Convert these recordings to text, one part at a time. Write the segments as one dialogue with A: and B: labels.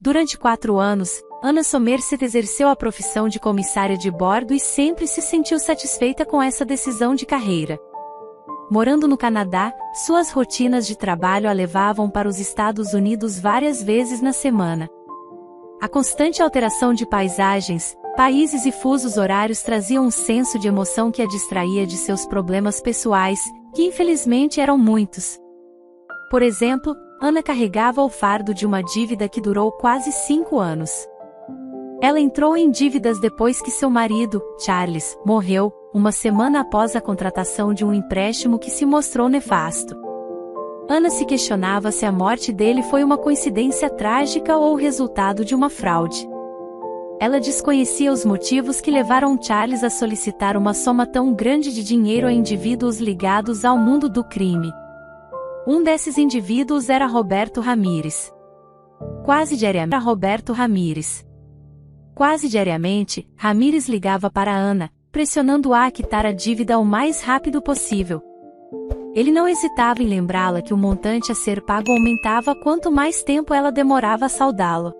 A: Durante 4 anos, Anna Somerset exerceu a profissão de comissária de bordo e sempre se sentiu satisfeita com essa decisão de carreira. Morando no Canadá, suas rotinas de trabalho a levavam para os Estados Unidos várias vezes na semana. A constante alteração de paisagens, países e fusos horários traziam um senso de emoção que a distraía de seus problemas pessoais, que infelizmente eram muitos. Por exemplo, Anna carregava o fardo de uma dívida que durou quase 5 anos. Ela entrou em dívidas depois que seu marido, Charles, morreu, uma semana após a contratação de um empréstimo que se mostrou nefasto. Anna se questionava se a morte dele foi uma coincidência trágica ou o resultado de uma fraude. Ela desconhecia os motivos que levaram Charles a solicitar uma soma tão grande de dinheiro a indivíduos ligados ao mundo do crime. Um desses indivíduos era Roberto Ramírez. Quase diariamente, Ramírez ligava para Anna, pressionando-a a quitar a dívida o mais rápido possível. Ele não hesitava em lembrá-la que o montante a ser pago aumentava quanto mais tempo ela demorava a saldá-lo.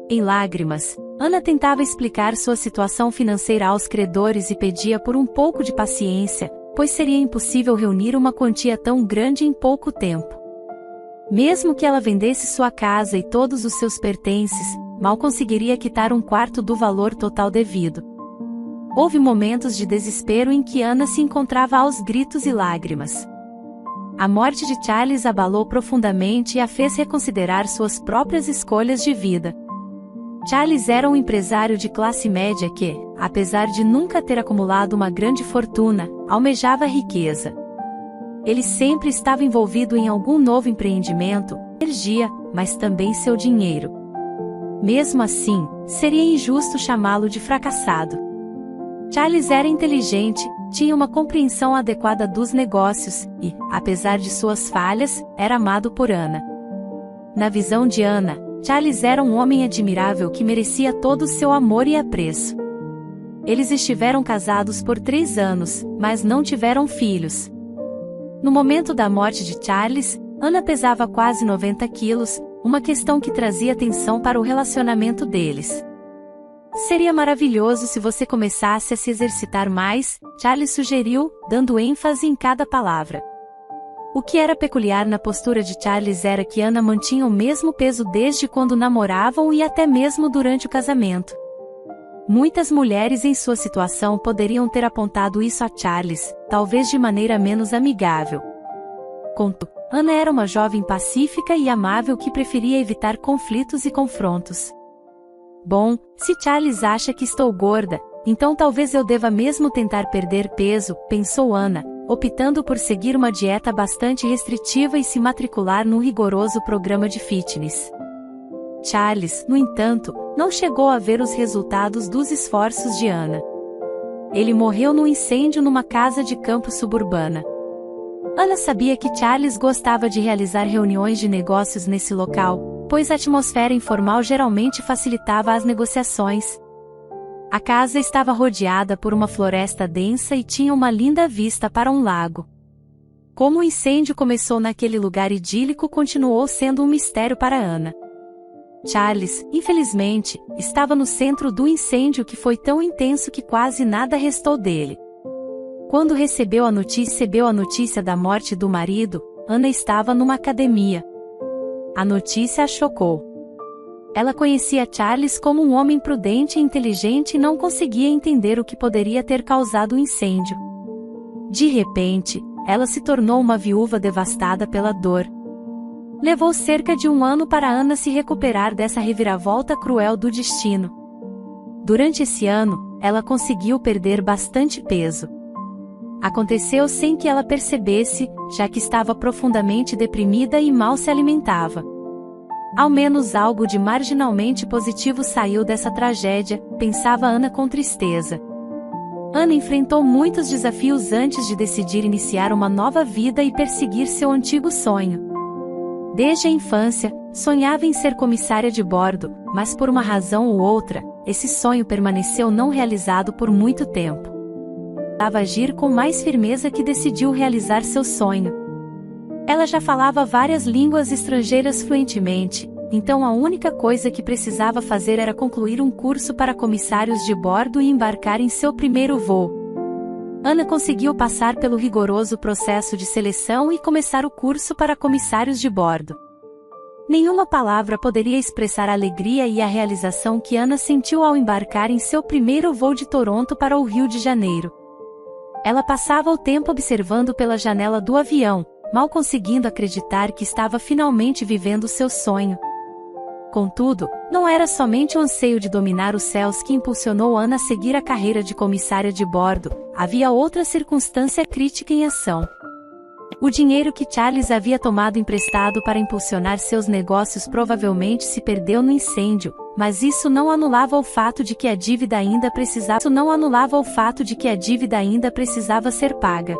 A: Em lágrimas, Anna tentava explicar sua situação financeira aos credores e pedia por um pouco de paciência, pois seria impossível reunir uma quantia tão grande em pouco tempo. Mesmo que ela vendesse sua casa e todos os seus pertences, mal conseguiria quitar 1/4 do valor total devido. Houve momentos de desespero em que Anna se encontrava aos gritos e lágrimas. A morte de Charles abalou profundamente e a fez reconsiderar suas próprias escolhas de vida. Charles era um empresário de classe média que, apesar de nunca ter acumulado uma grande fortuna, almejava a riqueza. Ele sempre estava envolvido em algum novo empreendimento, energia, mas também seu dinheiro. Mesmo assim, seria injusto chamá-lo de fracassado. Charles era inteligente, tinha uma compreensão adequada dos negócios e, apesar de suas falhas, era amado por Anna. Na visão de Anna, Charles era um homem admirável que merecia todo o seu amor e apreço. Eles estiveram casados por 3 anos, mas não tiveram filhos. No momento da morte de Charles, Anna pesava quase 90 quilos, uma questão que trazia tensão para o relacionamento deles. Seria maravilhoso se você começasse a se exercitar mais, Charles sugeriu, dando ênfase em cada palavra. O que era peculiar na postura de Charles era que Anna mantinha o mesmo peso desde quando namoravam e até mesmo durante o casamento. Muitas mulheres em sua situação poderiam ter apontado isso a Charles, talvez de maneira menos amigável. Contudo, Anna era uma jovem pacífica e amável que preferia evitar conflitos e confrontos. Bom, se Charles acha que estou gorda, então talvez eu deva mesmo tentar perder peso, pensou Anna, optando por seguir uma dieta bastante restritiva e se matricular num rigoroso programa de fitness. Charles, no entanto, não chegou a ver os resultados dos esforços de Anna. Ele morreu num incêndio numa casa de campo suburbana. Anna sabia que Charles gostava de realizar reuniões de negócios nesse local, pois a atmosfera informal geralmente facilitava as negociações. A casa estava rodeada por uma floresta densa e tinha uma linda vista para um lago. Como o incêndio começou naquele lugar idílico continuou sendo um mistério para Anna. Charles, infelizmente, estava no centro do incêndio que foi tão intenso que quase nada restou dele. Quando recebeu a notícia da morte do marido, Anna estava numa academia. A notícia a chocou. Ela conhecia Charles como um homem prudente e inteligente e não conseguia entender o que poderia ter causado o incêndio. De repente, ela se tornou uma viúva devastada pela dor. Levou cerca de 1 ano para Anna se recuperar dessa reviravolta cruel do destino. Durante esse ano, ela conseguiu perder bastante peso. Aconteceu sem que ela percebesse, já que estava profundamente deprimida e mal se alimentava. Ao menos algo de marginalmente positivo saiu dessa tragédia, pensava Anna com tristeza. Anna enfrentou muitos desafios antes de decidir iniciar uma nova vida e perseguir seu antigo sonho. Desde a infância, sonhava em ser comissária de bordo, mas por uma razão ou outra, esse sonho permaneceu não realizado por muito tempo. Precisava agir com mais firmeza que decidiu realizar seu sonho. Ela já falava várias línguas estrangeiras fluentemente, então a única coisa que precisava fazer era concluir um curso para comissários de bordo e embarcar em seu primeiro voo. Ana conseguiu passar pelo rigoroso processo de seleção e começar o curso para comissários de bordo. Nenhuma palavra poderia expressar a alegria e a realização que Ana sentiu ao embarcar em seu primeiro voo de Toronto para o Rio de Janeiro. Ela passava o tempo observando pela janela do avião, mal conseguindo acreditar que estava finalmente vivendo seu sonho. Contudo, não era somente o anseio de dominar os céus que impulsionou Ana a seguir a carreira de comissária de bordo, havia outra circunstância crítica em ação. O dinheiro que Charles havia tomado emprestado para impulsionar seus negócios provavelmente se perdeu no incêndio, mas isso não anulava o fato de que a dívida ainda precisava ser paga.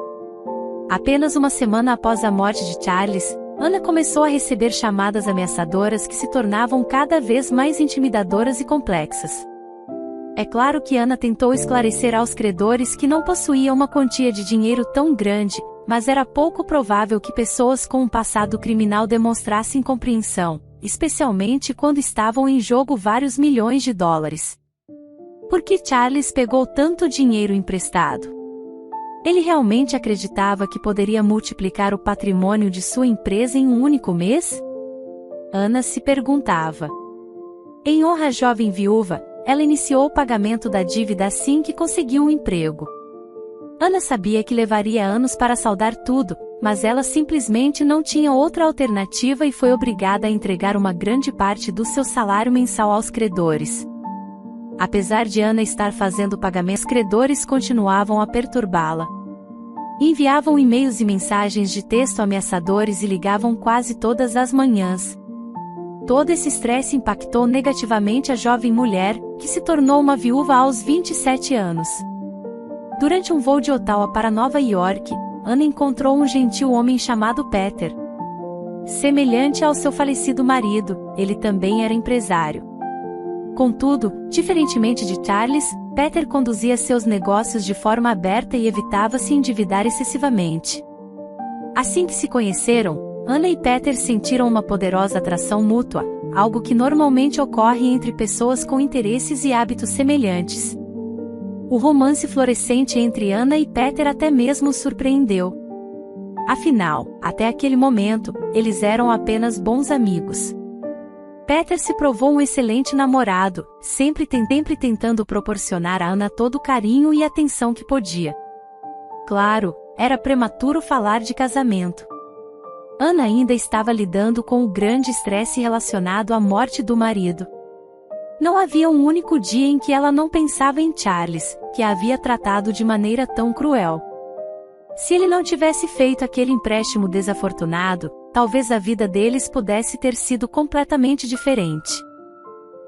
A: Apenas uma semana após a morte de Charles, Ana começou a receber chamadas ameaçadoras que se tornavam cada vez mais intimidadoras e complexas. É claro que Ana tentou esclarecer aos credores que não possuía uma quantia de dinheiro tão grande, mas era pouco provável que pessoas com um passado criminal demonstrassem compreensão, especialmente quando estavam em jogo vários milhões de dólares. Por que Charles pegou tanto dinheiro emprestado? Ele realmente acreditava que poderia multiplicar o patrimônio de sua empresa em um único mês? Ana se perguntava. Em honra à jovem viúva, ela iniciou o pagamento da dívida assim que conseguiu um emprego. Ana sabia que levaria anos para saldar tudo, mas ela simplesmente não tinha outra alternativa e foi obrigada a entregar uma grande parte do seu salário mensal aos credores. Apesar de Ana estar fazendo pagamentos, os credores continuavam a perturbá-la. Enviavam e-mails e mensagens de texto ameaçadores e ligavam quase todas as manhãs. Todo esse estresse impactou negativamente a jovem mulher, que se tornou uma viúva aos 27 anos. Durante um voo de Ottawa para Nova York, Ana encontrou um gentil homem chamado Peter. Semelhante ao seu falecido marido, ele também era empresário. Contudo, diferentemente de Charles, Peter conduzia seus negócios de forma aberta e evitava se endividar excessivamente. Assim que se conheceram, Ana e Peter sentiram uma poderosa atração mútua, algo que normalmente ocorre entre pessoas com interesses e hábitos semelhantes. O romance florescente entre Ana e Peter até mesmo os surpreendeu. Afinal, até aquele momento, eles eram apenas bons amigos. Peter se provou um excelente namorado, sempre tentando proporcionar a Ana todo o carinho e atenção que podia. Claro, era prematuro falar de casamento. Ana ainda estava lidando com o grande estresse relacionado à morte do marido. Não havia um único dia em que ela não pensava em Charles, que a havia tratado de maneira tão cruel. Se ele não tivesse feito aquele empréstimo desafortunado, talvez a vida deles pudesse ter sido completamente diferente.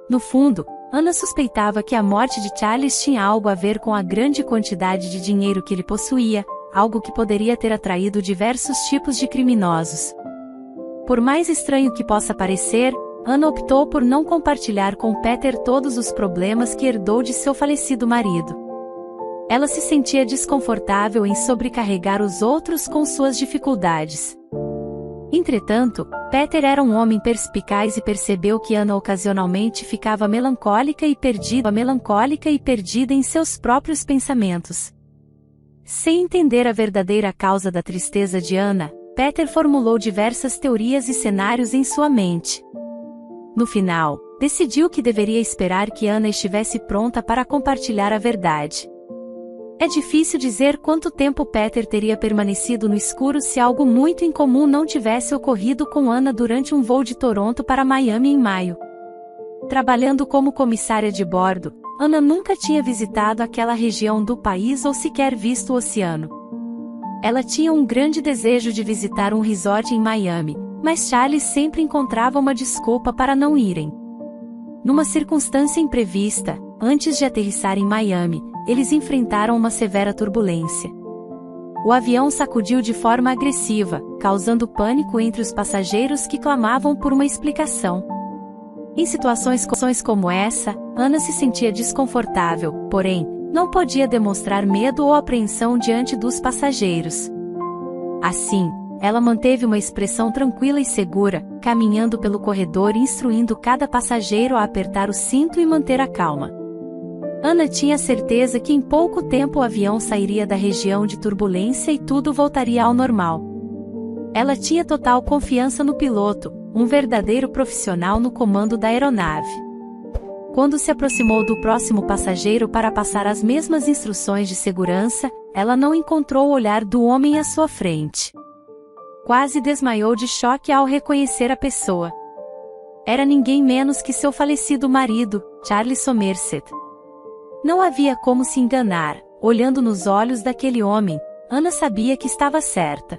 A: No fundo, Ana suspeitava que a morte de Charles tinha algo a ver com a grande quantidade de dinheiro que ele possuía, algo que poderia ter atraído diversos tipos de criminosos. Por mais estranho que possa parecer, Ana optou por não compartilhar com Peter todos os problemas que herdou de seu falecido marido. Ela se sentia desconfortável em sobrecarregar os outros com suas dificuldades. Entretanto, Peter era um homem perspicaz e percebeu que Ana ocasionalmente ficava melancólica e perdida em seus próprios pensamentos. Sem entender a verdadeira causa da tristeza de Ana, Peter formulou diversas teorias e cenários em sua mente. No final, decidiu que deveria esperar que Ana estivesse pronta para compartilhar a verdade. É difícil dizer quanto tempo Peter teria permanecido no escuro se algo muito incomum não tivesse ocorrido com Ana durante um voo de Toronto para Miami em maio. Trabalhando como comissária de bordo, Ana nunca tinha visitado aquela região do país ou sequer visto o oceano. Ela tinha um grande desejo de visitar um resort em Miami, mas Charles sempre encontrava uma desculpa para não irem. Numa circunstância imprevista, antes de aterrissar em Miami, eles enfrentaram uma severa turbulência. O avião sacudiu de forma agressiva, causando pânico entre os passageiros que clamavam por uma explicação. Em situações como essa, Ana se sentia desconfortável, porém, não podia demonstrar medo ou apreensão diante dos passageiros. Assim, ela manteve uma expressão tranquila e segura, caminhando pelo corredor e instruindo cada passageiro a apertar o cinto e manter a calma. Ana tinha certeza que em pouco tempo o avião sairia da região de turbulência e tudo voltaria ao normal. Ela tinha total confiança no piloto, um verdadeiro profissional no comando da aeronave. Quando se aproximou do próximo passageiro para passar as mesmas instruções de segurança, ela não encontrou o olhar do homem à sua frente. Quase desmaiou de choque ao reconhecer a pessoa. Era ninguém menos que seu falecido marido, Charles Somerset. Não havia como se enganar, olhando nos olhos daquele homem, Ana sabia que estava certa.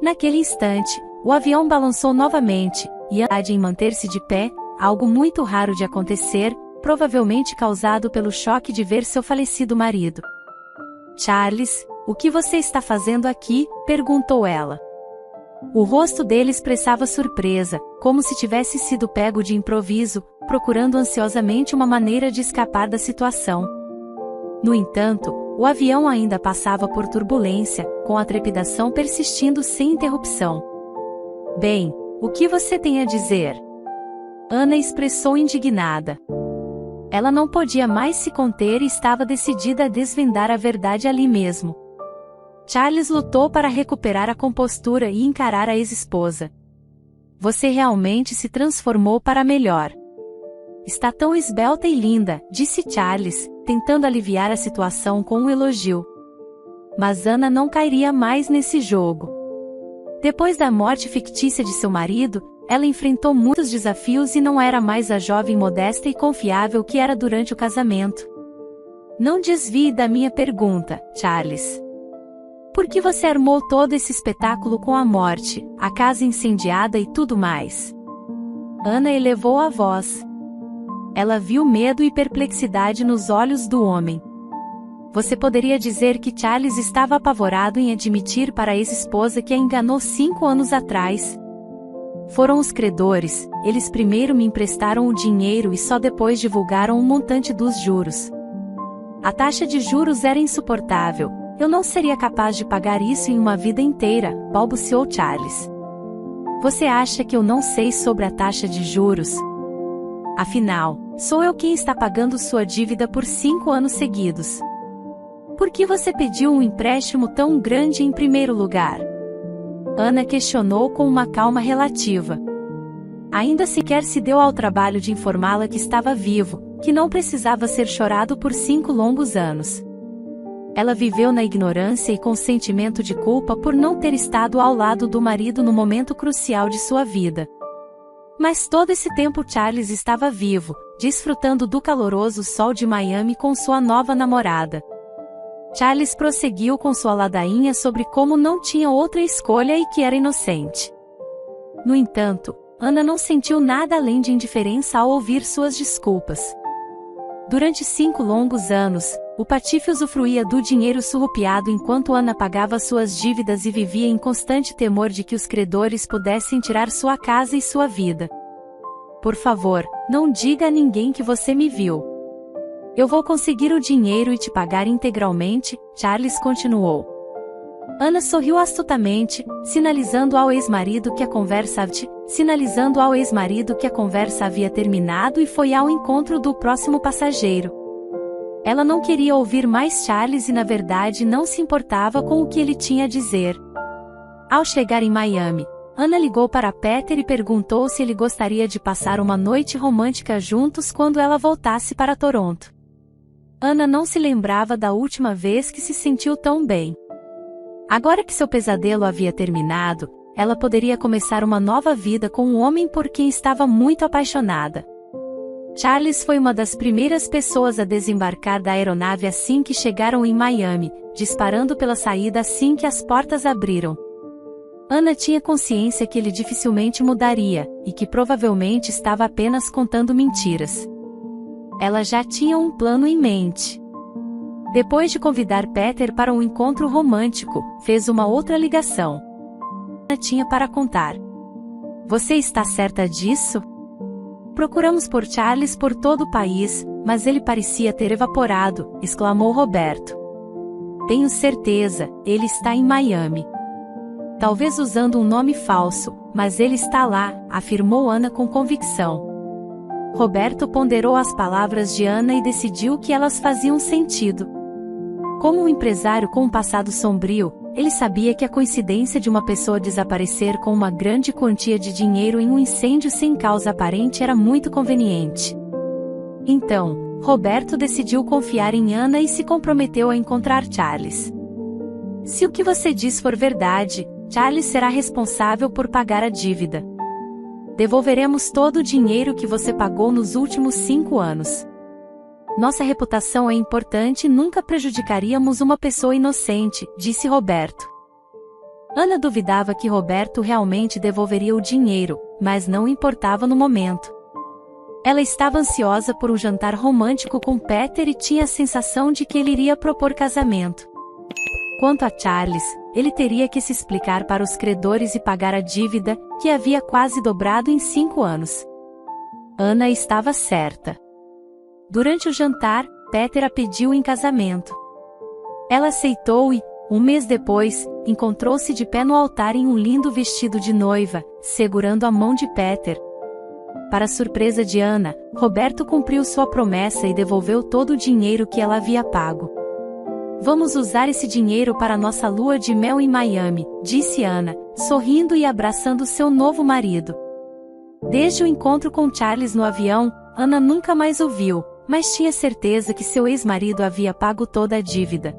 A: Naquele instante, o avião balançou novamente, e Ana em manter-se de pé, algo muito raro de acontecer, provavelmente causado pelo choque de ver seu falecido marido. Charles, o que você está fazendo aqui? Perguntou ela. O rosto dele expressava surpresa, como se tivesse sido pego de improviso, procurando ansiosamente uma maneira de escapar da situação. No entanto, o avião ainda passava por turbulência, com a trepidação persistindo sem interrupção. Bem, o que você tem a dizer? Ana expressou indignada. Ela não podia mais se conter e estava decidida a desvendar a verdade ali mesmo. Charles lutou para recuperar a compostura e encarar a ex-esposa. Você realmente se transformou para melhor. Está tão esbelta e linda, disse Charles, tentando aliviar a situação com um elogio. Mas Ana não cairia mais nesse jogo. Depois da morte fictícia de seu marido, ela enfrentou muitos desafios e não era mais a jovem modesta e confiável que era durante o casamento. Não desvie da minha pergunta, Charles. Por que você armou todo esse espetáculo com a morte, a casa incendiada e tudo mais? Ana elevou a voz. Ela viu medo e perplexidade nos olhos do homem. Você poderia dizer que Charles estava apavorado em admitir para a ex-esposa que a enganou 5 anos atrás. Foram os credores, eles primeiro me emprestaram o dinheiro e só depois divulgaram o montante dos juros. A taxa de juros era insuportável. Eu não seria capaz de pagar isso em uma vida inteira, balbuciou Charles. Você acha que eu não sei sobre a taxa de juros? Afinal, sou eu quem está pagando sua dívida por 5 anos seguidos. Por que você pediu um empréstimo tão grande em primeiro lugar? Ana questionou com uma calma relativa. Ainda sequer se deu ao trabalho de informá-la que estava vivo, que não precisava ser chorado por 5 longos anos. Ela viveu na ignorância e com sentimento de culpa por não ter estado ao lado do marido no momento crucial de sua vida. Mas todo esse tempo Charles estava vivo, desfrutando do caloroso sol de Miami com sua nova namorada. Charles prosseguiu com sua ladainha sobre como não tinha outra escolha e que era inocente. No entanto, Ana não sentiu nada além de indiferença ao ouvir suas desculpas. Durante 5 longos anos, o patife usufruía do dinheiro surrupiado enquanto Ana pagava suas dívidas e vivia em constante temor de que os credores pudessem tirar sua casa e sua vida. Por favor, não diga a ninguém que você me viu. Eu vou conseguir o dinheiro e te pagar integralmente, Charles continuou. Ana sorriu astutamente, sinalizando ao ex-marido que a conversa havia terminado e foi ao encontro do próximo passageiro. Ela não queria ouvir mais Charles e na verdade não se importava com o que ele tinha a dizer. Ao chegar em Miami, Ana ligou para Peter e perguntou se ele gostaria de passar uma noite romântica juntos quando ela voltasse para Toronto. Ana não se lembrava da última vez que se sentiu tão bem. Agora que seu pesadelo havia terminado, ela poderia começar uma nova vida com um homem por quem estava muito apaixonada. Charles foi uma das primeiras pessoas a desembarcar da aeronave assim que chegaram em Miami, disparando pela saída assim que as portas abriram. Ana tinha consciência que ele dificilmente mudaria, e que provavelmente estava apenas contando mentiras. Ela já tinha um plano em mente. Depois de convidar Peter para um encontro romântico, fez uma outra ligação. Ana tinha para contar. Você está certa disso? Procuramos por Charles por todo o país, mas ele parecia ter evaporado, exclamou Roberto. Tenho certeza, ele está em Miami. talvez usando um nome falso, mas ele está lá, afirmou Ana com convicção. Roberto ponderou as palavras de Ana e decidiu que elas faziam sentido. Como um empresário com um passado sombrio, ele sabia que a coincidência de uma pessoa desaparecer com uma grande quantia de dinheiro em um incêndio sem causa aparente era muito conveniente. Então, Roberto decidiu confiar em Ana e se comprometeu a encontrar Charles. Se o que você diz for verdade, Charles será responsável por pagar a dívida. Devolveremos todo o dinheiro que você pagou nos últimos 5 anos. Nossa reputação é importante e nunca prejudicaríamos uma pessoa inocente, disse Roberto. Ana duvidava que Roberto realmente devolveria o dinheiro, mas não importava no momento. Ela estava ansiosa por um jantar romântico com Peter e tinha a sensação de que ele iria propor casamento. Quanto a Charles, ele teria que se explicar para os credores e pagar a dívida, que havia quase dobrado em 5 anos. Ana estava certa. Durante o jantar, Peter a pediu em casamento. Ela aceitou e, um mês depois, encontrou-se de pé no altar em um lindo vestido de noiva, segurando a mão de Peter. Para surpresa de Ana, Roberto cumpriu sua promessa e devolveu todo o dinheiro que ela havia pago. Vamos usar esse dinheiro para nossa lua de mel em Miami, disse Ana, sorrindo e abraçando seu novo marido. Desde o encontro com Charles no avião, Ana nunca mais o viu, mas tinha certeza que seu ex-marido havia pago toda a dívida.